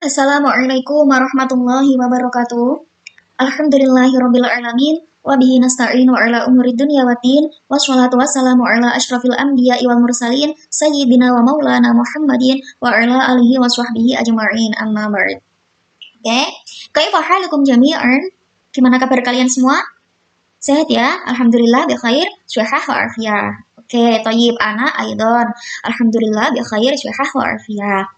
Assalamualaikum warahmatullahi wabarakatuh. Alhamdulillahirabbil alamin wa bihi nasta'in wa ala umuri dunya waddin wassalatu wassalamu ala asyrafil anbiya'i wal mursalin sayyidina wa maulana Muhammadin wa ala alihi wa sahbihi ajma'in amma ba'd. Oke, kaifa halukum jami'an? Gimana kabar kalian semua? Sehat ya? Alhamdulillah bi khair, syahah wa afiyah. Oke, thayyib ana aidon. Alhamdulillah bi khair, syahah wa afiyah.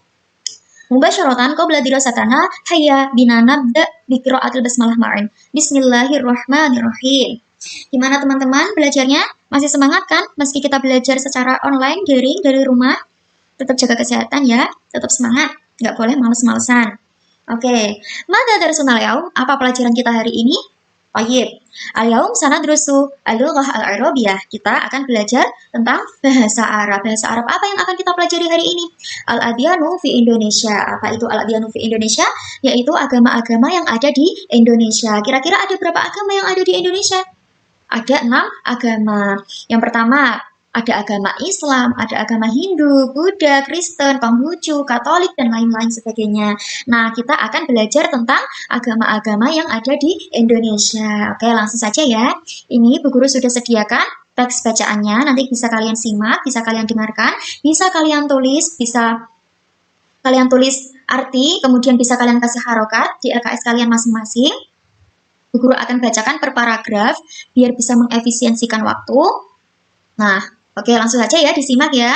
Mubasyaratan qabla dirasatana hayya bina nabda bi qiraatil basmalah ma'in. Bismillahirrahmanirrahim. Gimana teman-teman belajarnya? Masih semangat kan? Meski kita belajar secara online, daring, dari rumah, tetap jaga kesehatan ya, tetap semangat, nggak boleh males-malesan. Oke, mada darsunal yaum? Apa pelajaran kita hari ini? Baik, al-yaum sanadrusu al-lughah al-arabiyah. Kita akan belajar tentang bahasa Arab. Bahasa Arab apa yang akan kita pelajari hari ini? Al-adyanu fi Indonesia. Apa itu al-adyanu fi Indonesia? Yaitu agama-agama yang ada di Indonesia. Kira-kira ada berapa agama yang ada di Indonesia? Ada 6 agama. Yang pertama, ada agama Islam, ada agama Hindu, Buddha, Kristen, Konghucu, Katolik, dan lain-lain sebagainya. Nah, kita akan belajar tentang agama-agama yang ada di Indonesia. Oke, langsung saja ya. Ini Bu Guru sudah sediakan teks bacaannya, nanti bisa kalian simak, bisa kalian dengarkan, bisa kalian tulis, arti, kemudian bisa kalian kasih harokat di LKS kalian masing-masing. Bu Guru akan bacakan per paragraf, biar bisa mengefisiensikan waktu. Nah, oke, langsung saja ya, disimak ya.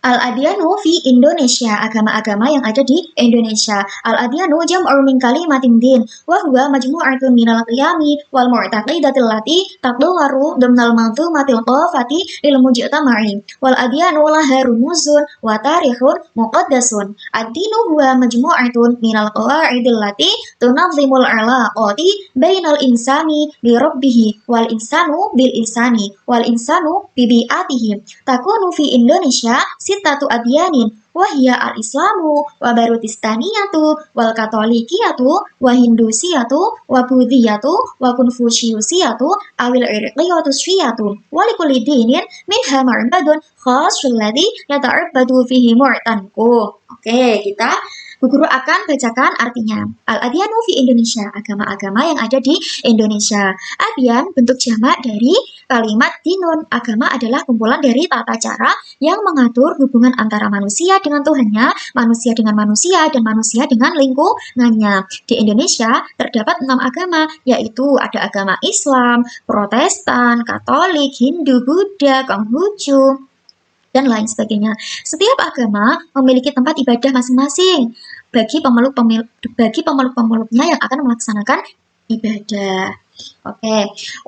Al-adyanu fi Indonesia, agama-agama yang ada di Indonesia. Al-adyanu jam'u min kalimatin din, wa huwa majmu'atun minal qiyami wal mu'taqidatil lati taqdawaru damnal manzumatil qafati lil mujtama'i. Wal adyanu laha rumuzun wa tarikhun muqaddasun. Ad-dinu huwa majmu'atun minal qawa'idil lati tunazimul alaqati bainal insani bi rabbih wal insanu bil insani wal insanu bi bi'atihi. Takunu fi Indonesia sittatu adyanin wahia al-islamu wa barutistaniyatu wal katolikiyatu wa hindusiyatu wa budhiyatu wa konfusiusiyatu awil irqiyatu syiyatu walikulli dinin minha ma'badun khasul ladhi yata'abbadu fihi mu'tanku. Oke, Bu Guru akan bacakan artinya. Al-adyanu fi Indonesia, agama-agama yang ada di Indonesia. Adyan bentuk jamak dari kalimat dinun. Agama adalah kumpulan dari tata cara yang mengatur hubungan antara manusia dengan Tuhannya, manusia dengan manusia, dan manusia dengan lingkungannya. Di Indonesia terdapat 6 agama, yaitu ada agama Islam, Protestan, Katolik, Hindu, Buddha, Konghucu, dan lain sebagainya. Setiap agama memiliki tempat ibadah masing-masing bagi pemeluk-pemeluknya yang akan melaksanakan ibadah. Oke,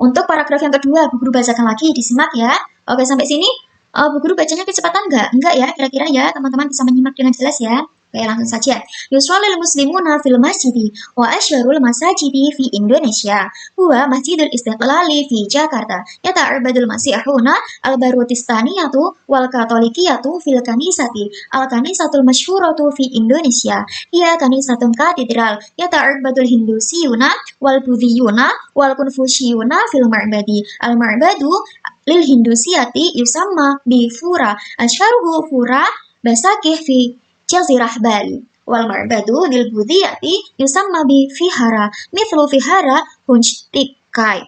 untuk paragraf yang kedua, Bu Guru bacakan lagi, disimak ya. Oke, sampai sini Bu Guru bacanya kecepatan nggak? Enggak ya, kira-kira ya, teman-teman bisa menyimak dengan jelas ya. Oke, langsung saja. Yuswalil muslimuna fil masjidi wa asyarul masajidi fi Indonesia huwa Masjidul Istiqlali fi Jakarta yata'arbadul masihuna al-barutistaniyatu wal katolikiyatu fil kanisati al-kanisatul masyhuratu fi Indonesia hiya kanisatun katedral yata'arbadul hindusiyuna wal budhiyuna wal konfusyuna fil ma'badi al-ma'badu lil hindusiyati yusamma bi fura asyharuhu fura basakih fi Jazirah Bali wal ma'badu lil budhiyati yusamma bi vihara mithlu vihara Hunchtikai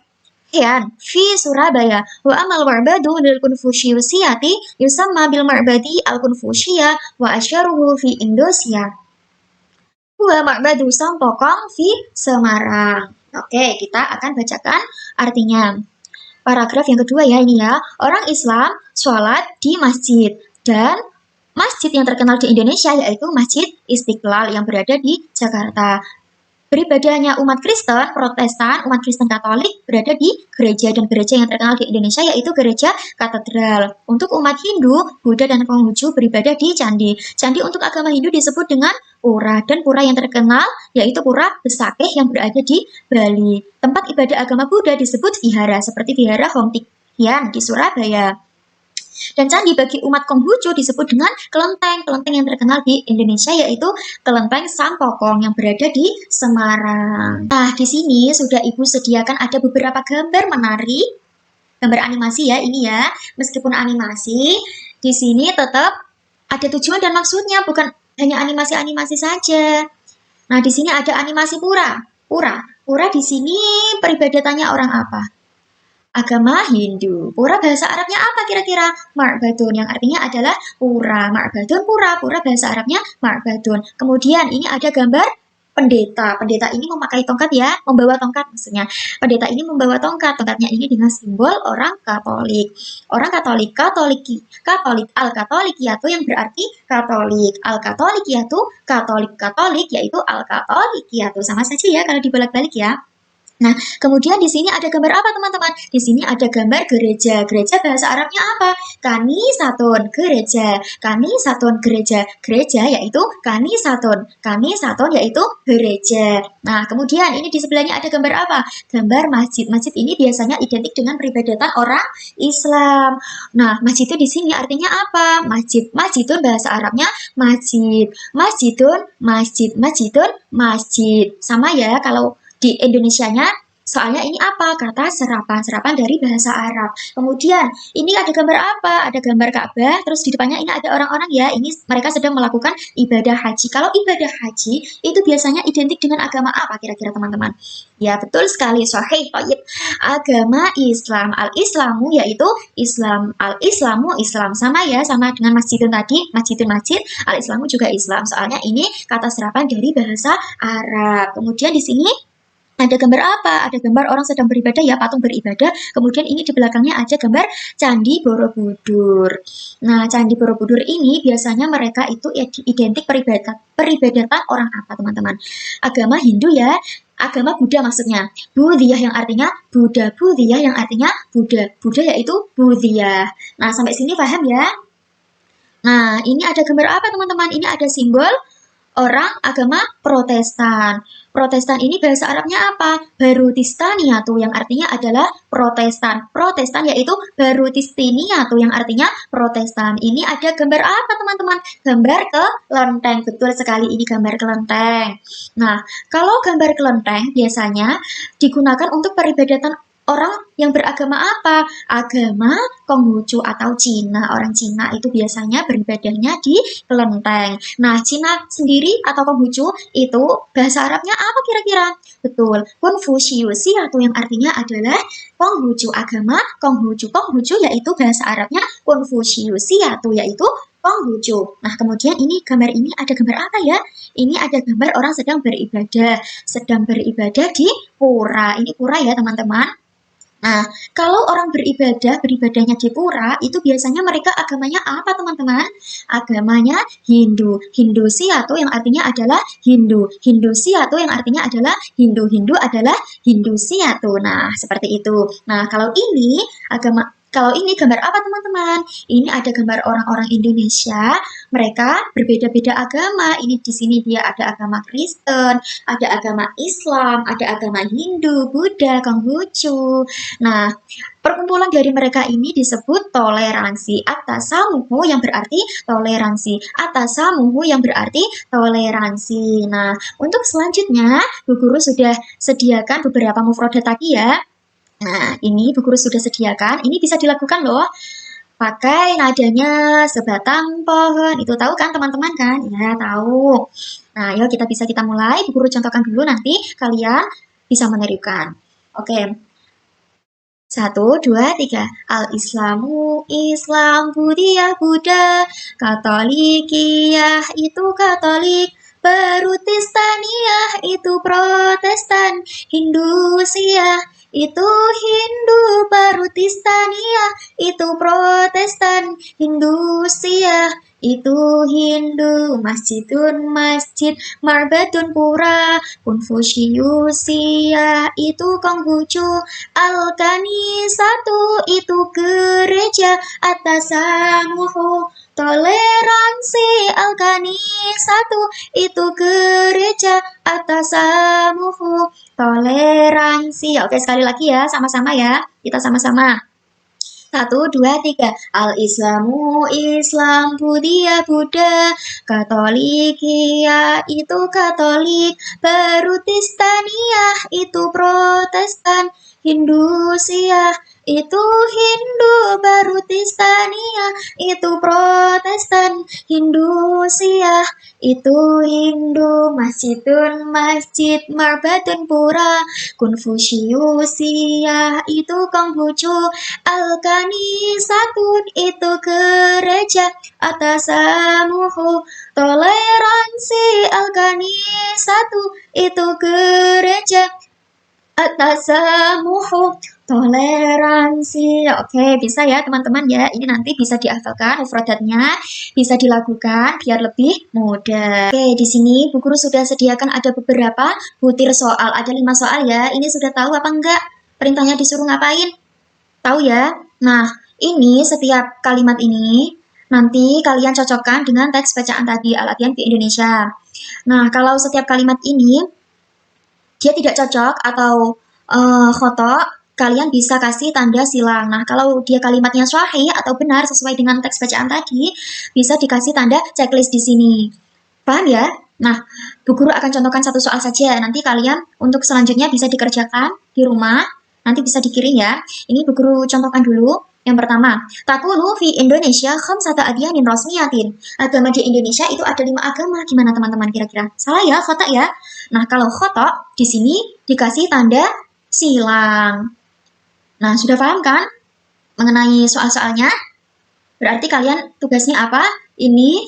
Hian fi Surabaya wa amal ma'badu lil Konfusiusiyati yusamma bil ma'badi al Konfusia wa asyaruhu fi Indonesia wa ma'badu Sampokong fi Semarang. Oke, kita akan bacakan artinya. Paragraf yang kedua ya ini ya. Orang Islam sholat di masjid, dan masjid yang terkenal di Indonesia yaitu Masjid Istiqlal yang berada di Jakarta. Beribadahnya umat Kristen, Protestan, umat Kristen Katolik berada di gereja, dan gereja yang terkenal di Indonesia yaitu gereja katedral. Untuk umat Hindu, Buddha, dan Konghucu beribadah di candi. Candi untuk agama Hindu disebut dengan pura, dan pura yang terkenal yaitu Pura Besakeh yang berada di Bali. Tempat ibadah agama Buddha disebut vihara, seperti vihara Hongtikian di Surabaya. Dan candi bagi umat Konghucu disebut dengan kelenteng yang terkenal di Indonesia yaitu kelenteng Sampokong yang berada di Semarang. Nah, di sini sudah Ibu sediakan ada beberapa gambar menarik, gambar animasi ya ini ya. Meskipun animasi, di sini tetap ada tujuan dan maksudnya, bukan hanya animasi-animasi saja. Nah, di sini ada animasi pura. Pura di sini peribadatannya orang apa? Agama Hindu. Pura bahasa Arabnya apa kira-kira? Ma'badun, yang artinya adalah pura. Ma'badun pura, pura bahasa Arabnya ma'badun. Kemudian ini ada gambar pendeta. Pendeta ini memakai tongkat ya, membawa tongkat maksudnya. Pendeta ini membawa tongkat. Tongkatnya ini dengan simbol orang Katolik. Orang Katolik, Katolik, Al-Katolikiyatu yang berarti Katolik. Al-Katolikiyatu, Katolik, yaitu Al-Katolikiyatu. Sama saja ya kalau dibolak-balik ya. Nah, kemudian di sini ada gambar apa teman-teman? Di sini ada gambar gereja. Gereja bahasa Arabnya apa? Kanisatun, gereja. Kanisatun, gereja. Gereja yaitu kanisatun. Kanisatun yaitu gereja. Nah, kemudian ini di sebelahnya ada gambar apa? Gambar masjid. Masjid ini biasanya identik dengan peribadatan orang Islam. Nah, masjid itu di sini artinya apa? Masjid. Masjidun bahasa Arabnya masjid. Masjidun, masjid. Masjidun, masjid. Sama ya kalau di Indonesianya, soalnya ini apa? Kata serapan dari bahasa Arab. Kemudian, ini ada gambar apa? Ada gambar Ka'bah, terus di depannya ini ada orang-orang ya, ini mereka sedang melakukan ibadah haji. Kalau ibadah haji, itu biasanya identik dengan agama apa kira-kira teman-teman? Ya, betul sekali, sahih, thayyib. Agama Islam, al-Islamu yaitu Islam, al-Islamu Islam. Sama ya, sama dengan masjidun tadi, masjidun masjid, al-Islamu juga Islam. Soalnya ini kata serapan dari bahasa Arab. Kemudian di sini ada gambar apa? Ada gambar orang sedang beribadah ya, patung beribadah. Kemudian ini di belakangnya ada gambar Candi Borobudur. Nah, Candi Borobudur ini biasanya mereka itu identik peribadatan orang apa, teman-teman? Agama Hindu ya, agama Buddha maksudnya. Buddhiyah yang artinya Buddha, Buddhiyah yang artinya Buddha. Buddha yaitu Buddhiyah. Nah, sampai sini paham ya? Nah, ini ada gambar apa, teman-teman? Ini ada simbol orang agama Protestan. Protestan ini bahasa Arabnya apa? Barutistaniatu yang artinya adalah Protestan. Protestan yaitu Barutistiniatu yang artinya Protestan. Ini ada gambar apa teman-teman? Gambar kelenteng. Betul sekali ini gambar kelenteng. Nah, kalau gambar kelenteng biasanya digunakan untuk peribadatan orang yang beragama apa? Agama Konghucu atau Cina. Orang Cina itu biasanya beribadahnya di kelenteng. Nah, Cina sendiri atau Konghucu itu bahasa Arabnya apa kira-kira? Betul, Konfusius atau yang artinya adalah Konghucu, agama Konghucu. Konghucu yaitu bahasa Arabnya Konfusius atau yaitu Konghucu. Nah, kemudian ini gambar ini ada gambar apa ya? Ini ada gambar orang sedang beribadah di pura. Ini pura ya, teman-teman. Nah, kalau orang beribadahnya di pura, itu biasanya mereka agamanya apa, teman-teman? Agamanya Hindu. Hindu Siatu yang artinya adalah Hindu. Hindu Siatu yang artinya adalah Hindu. Hindu adalah Hindu Siatu. Nah, seperti itu. Nah, kalau ini gambar apa, teman-teman? Ini ada gambar orang-orang Indonesia. Mereka berbeda-beda agama. Ini di sini dia ada agama Kristen, ada agama Islam, ada agama Hindu, Buddha, Konghucu. Nah, perkumpulan dari mereka ini disebut toleransi. Atasamuhu yang berarti toleransi. Atasamuhu yang berarti toleransi. Nah, untuk selanjutnya, Bu Guru sudah sediakan beberapa mufrodat tadi ya. Nah, ini Bu Guru sudah sediakan. Ini bisa dilakukan loh. Pakai nadanya sebatang pohon. Itu tahu kan teman-teman kan? Ya, tahu. Nah, yuk kita mulai. Bu Guru contohkan dulu nanti kalian bisa menirukan. Oke. 1, 2, 3. Al-Islamu, Islam, Buddhiyah, Buddha, Katolikiyah itu Katolik, Protestaniah itu Protestan, Hindusiah itu Hindu, Protestania itu Protestan, Hindusiah itu Hindu, Masjidun masjid, Marbadun pura, Konfusiusia itu Konghucu, Al-Kanisatu itu gereja, Atasamuhu toleransi, Al-Kanisatu itu gereja, Atasamuhu toleransi. Oke, sekali lagi ya, sama-sama ya. Kita sama-sama. 1, 2, 3. Al-Islamu, Islam, Buddhiyah, Buddha, Katolikia itu Katolik, Protestaniah itu Protestan, Hindusia, itu Hindu, baru Kristania, itu Protestan. Hindusia, itu Hindu, masjidun masjid, marbatun pura, Konfusiusia, itu Konghucu, Alkanisatun, itu gereja, Atasamuhu, toleransi, Alkanisatu, itu gereja, Atasamuhu, toleransi. Oke, bisa ya teman-teman ya. Ini nanti bisa dihafalkan mufradatnya, bisa dilakukan biar lebih mudah. Oke, di sini Bu Guru sudah sediakan ada beberapa butir soal. Ada 5 soal ya. Ini sudah tahu apa enggak? Perintahnya disuruh ngapain? Tahu ya? Nah, ini setiap kalimat ini nanti kalian cocokkan dengan teks bacaan tadi, Al-Adyan di Indonesia. Nah, kalau setiap kalimat ini dia tidak cocok atau khoto, kalian bisa kasih tanda silang. Nah, kalau dia kalimatnya sahih atau benar sesuai dengan teks bacaan tadi, bisa dikasih tanda checklist di sini. Paham ya? Nah, Bu Guru akan contohkan satu soal saja. Nanti kalian untuk selanjutnya bisa dikerjakan di rumah. Nanti bisa dikirim ya. Ini Bu Guru contohkan dulu. Yang pertama, takunu fi Indonesia khamsata adyanin rasmiyatin. Agama di Indonesia itu ada 5 agama. Gimana teman-teman kira-kira? Salah ya, khotok ya? Nah, kalau khotok di sini dikasih tanda silang. Nah, sudah paham kan mengenai soal-soalnya? Berarti kalian tugasnya apa? Ini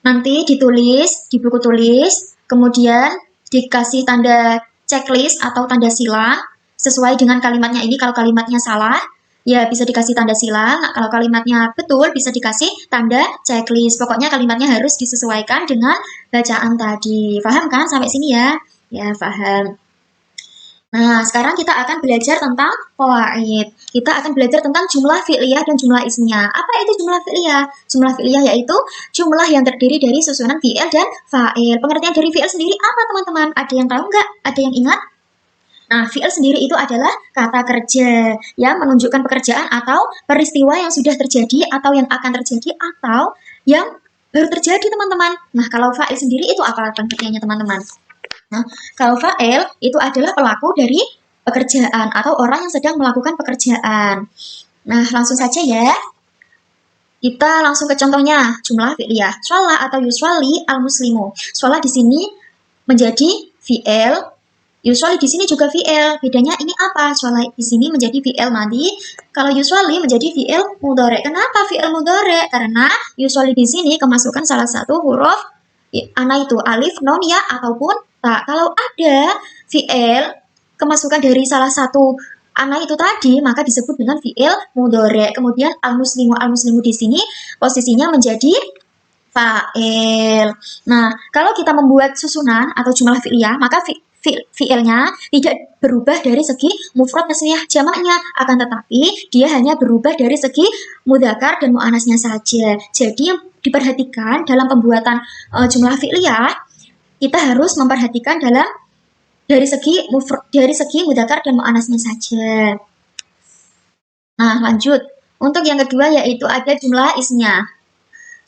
nanti ditulis di buku tulis, kemudian dikasih tanda checklist atau tanda silang sesuai dengan kalimatnya ini. Kalau kalimatnya salah, ya bisa dikasih tanda silang. Kalau kalimatnya betul, bisa dikasih tanda checklist. Pokoknya kalimatnya harus disesuaikan dengan bacaan tadi. Paham kan sampai sini ya? Ya, paham. Nah, sekarang kita akan belajar tentang qawaid. Kita akan belajar tentang jumlah fi'liyah dan jumlah ismiyah. Apa itu jumlah fi'liyah? Jumlah fi'liyah yaitu jumlah yang terdiri dari susunan fi'il dan fa'il. Pengertian dari fi'il sendiri apa, teman-teman? Ada yang tahu nggak? Ada yang ingat? Nah, fi'il sendiri itu adalah kata kerja yang menunjukkan pekerjaan atau peristiwa yang sudah terjadi atau yang akan terjadi atau yang baru terjadi, teman-teman. Nah, kalau fa'il sendiri itu apa pengertiannya, teman-teman? Nah, kalau fa'il itu adalah pelaku dari pekerjaan atau orang yang sedang melakukan pekerjaan. Nah, langsung saja ya. Kita langsung ke contohnya, jumlah fi'liyah. Sholah atau yusholli al-muslimu. Sholah di sini menjadi fi'il, yusholli di sini juga fi'il. Bedanya ini apa? Sholah di sini menjadi fi'il madhi, kalau yusholli menjadi fi'il mudhari. Kenapa fi'il mudhari? Karena yusholli di sini kemasukan salah satu huruf ana itu alif, nun, ya ataupun tak. Kalau ada fi'il kemasukan dari salah satu ana itu tadi, maka disebut dengan fi'il mudhari. Kemudian al-muslimu di sini posisinya menjadi fa'il. Nah, kalau kita membuat susunan atau jumlah fi'liyah, maka fi'ilnya tidak berubah dari segi mufrad tasniyah jamaknya, akan tetapi dia hanya berubah dari segi mudzakkar dan muannasnya saja. Jadi yang diperhatikan dalam pembuatan jumlah fi'liyah, kita harus memperhatikan dari segi mudzakkar dan muannasnya saja. Nah, lanjut. Untuk yang kedua yaitu ada jumlah ismiyah.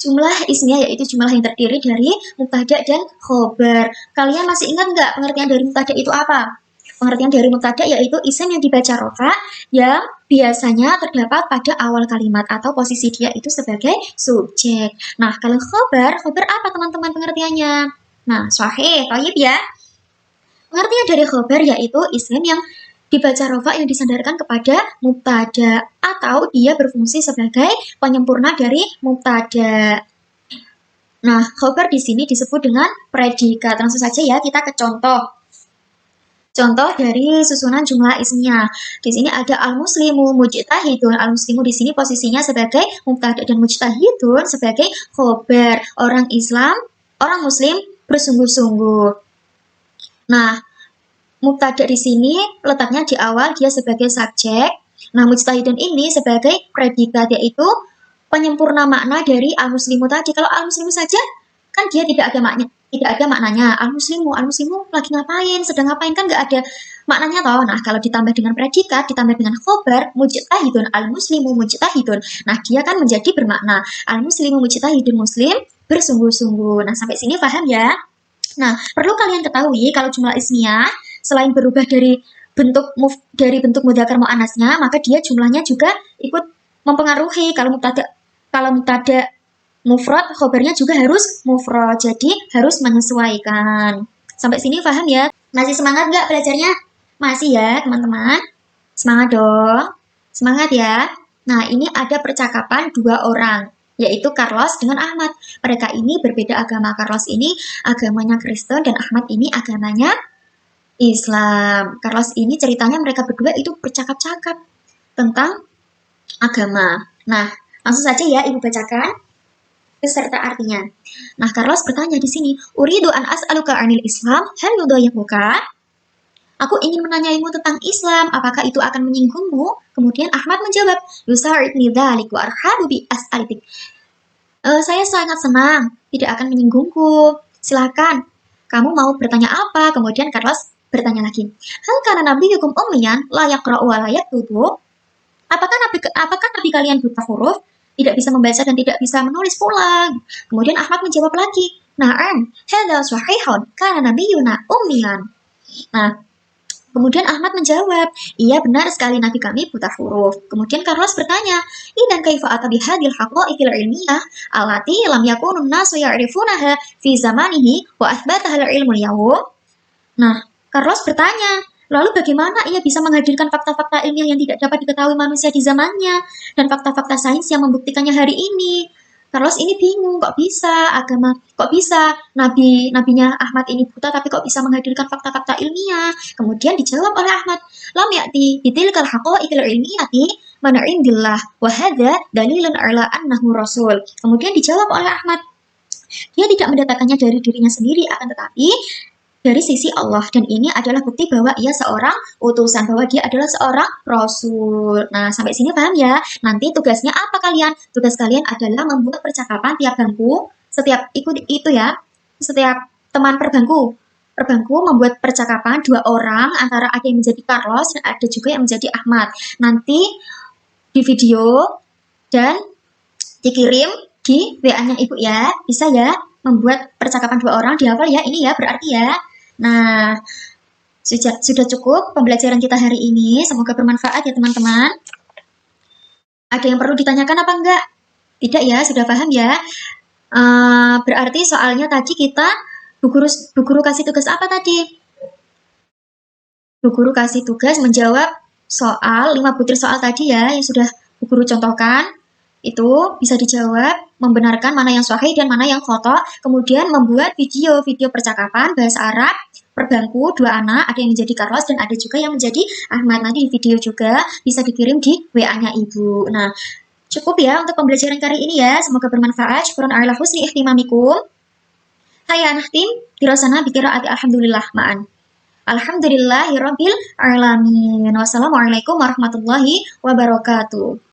Jumlah ismiyah yaitu jumlah yang terdiri dari mubtada dan khobar. Kalian masih ingat nggak pengertian dari mubtada itu apa? Pengertian dari mubtada yaitu isim yang dibaca rofa yang biasanya terdapat pada awal kalimat atau posisi dia itu sebagai subjek. Nah, kalau khobar apa teman-teman pengertiannya? Nah, sahih, thayyib ya. Pengertian dari khobar yaitu isim yang dibaca rofa yang disandarkan kepada mubtada atau dia berfungsi sebagai penyempurna dari mubtada. Nah, khobar di sini disebut dengan predikat. Langsung saja ya kita ke contoh. Contoh dari susunan jumlah ismiyah. Di sini ada al-muslimu mujtahidun. Al-muslimu di sini posisinya sebagai mubtada dan mujtahidun sebagai khobar. Orang Islam, orang muslim bersungguh-sungguh. Nah, mubtada di sini letaknya di awal, dia sebagai subjek. Nah, mujtahidun ini sebagai predikat, yaitu penyempurna makna dari al-muslimu tadi. Kalau al-muslimu saja kan dia tidak ada maknanya. Al-muslimu lagi ngapain, sedang ngapain, kan nggak ada maknanya toh. Nah, kalau ditambah dengan predikat, ditambah dengan khobar, mujtahidun, al-muslimu mujtahidun. Nah, dia kan menjadi bermakna al-muslimu mujtahidun, muslim bersungguh-sungguh. Nah, sampai sini paham ya? Nah, perlu kalian ketahui kalau jumlah ismiyah selain berubah dari dari bentuk mudzakkar muannasnya, maka dia jumlahnya juga ikut mempengaruhi. Kalau mubtada mufrad, khobarnya juga harus mufrad. Jadi harus menyesuaikan. Sampai sini paham ya? Masih semangat nggak belajarnya? Masih ya, teman-teman? Semangat dong. Semangat ya. Nah, ini ada percakapan dua orang, yaitu Carlos dengan Ahmad. Mereka ini berbeda agama. Carlos ini agamanya Kristen dan Ahmad ini agamanya Islam. Carlos ini ceritanya mereka berdua itu bercakap-cakap tentang agama. Nah, langsung saja ya Ibu bacakan beserta artinya. Nah, Carlos bertanya di sini, "Uridu an as'aluka 'anil Islam, hal yudayyiquka?" Aku ingin menanyaimu tentang Islam, apakah itu akan menyinggungmu? Kemudian Ahmad menjawab, "Yusa'idni dzalik wa arhabu bi as'alitik." Saya sangat senang, tidak akan menyinggungku. Silakan, kamu mau bertanya apa? Kemudian Carlos bertanya lagi, "Hal kana nabiyyukum ummiyan la yaqra'u wa la yaktubu?" Apakah nabi kalian buta huruf, tidak bisa membaca dan tidak bisa menulis pula? Kemudian Ahmad menjawab lagi, "Na'am, hadza sahihun, kana nabiyyuna ummiyan." Nah, kemudian Ahmad menjawab, "Iya benar sekali nabi kami buta huruf." Kemudian Carlos bertanya, "Idzan kaifa ata bihadhil haqa'iqil ilmiyah allati lam yakunun nasu ya'rifunaha fi zamanihi wa athbataha al-ilmul yawm?" Nah, Carlos bertanya, lalu bagaimana ia bisa menghadirkan fakta-fakta ilmiah yang tidak dapat diketahui manusia di zamannya dan fakta-fakta sains yang membuktikannya hari ini? Carlos ini bingung, kok bisa nabinya Ahmad ini buta tapi kok bisa menghadirkan fakta-fakta ilmiah? Kemudian dijawab oleh Ahmad, "Lam ya'ti bitilkal haqa'iqil ilmiyati man 'indillah wa hadza dalilun 'ala annahu rasul." Kemudian dijawab oleh Ahmad, dia tidak mendatangkannya dari dirinya sendiri, akan tetapi dari sisi Allah, dan ini adalah bukti bahwa ia seorang utusan, bahwa dia adalah seorang rasul. Nah, sampai sini paham ya? Nanti tugasnya apa kalian? Tugas kalian adalah membuat percakapan tiap bangku, setiap ikut itu ya, setiap teman perbangku membuat percakapan dua orang, antara ada yang menjadi Carlos dan ada juga yang menjadi Ahmad. Nanti di video dan dikirim di WA-nya Ibu ya. Bisa ya membuat percakapan dua orang, dihafal ya ini ya berarti ya. Nah, sudah cukup pembelajaran kita hari ini. Semoga bermanfaat ya teman-teman. Ada yang perlu ditanyakan apa enggak? Tidak ya, sudah paham ya. Berarti soalnya tadi kita Bu Guru kasih tugas apa tadi? Bu Guru kasih tugas menjawab soal 5 butir soal tadi ya yang sudah Bu Guru contohkan. Itu bisa dijawab, membenarkan mana yang sahih dan mana yang khoto, kemudian membuat video percakapan bahasa Arab per bangku dua anak, ada yang menjadi Carlos dan ada juga yang menjadi Ahmad. Nanti di video juga bisa dikirim di WA-nya Ibu. Nah, cukup ya untuk pembelajaran kali ini ya, semoga bermanfaat. Syukuran ala husni ihtimamikum. Saya Anahtim, dirasana bikiraati alhamdulillah ma'an. Alhamdulillahirabbil alamin. Wassalamualaikum warahmatullahi wabarakatuh.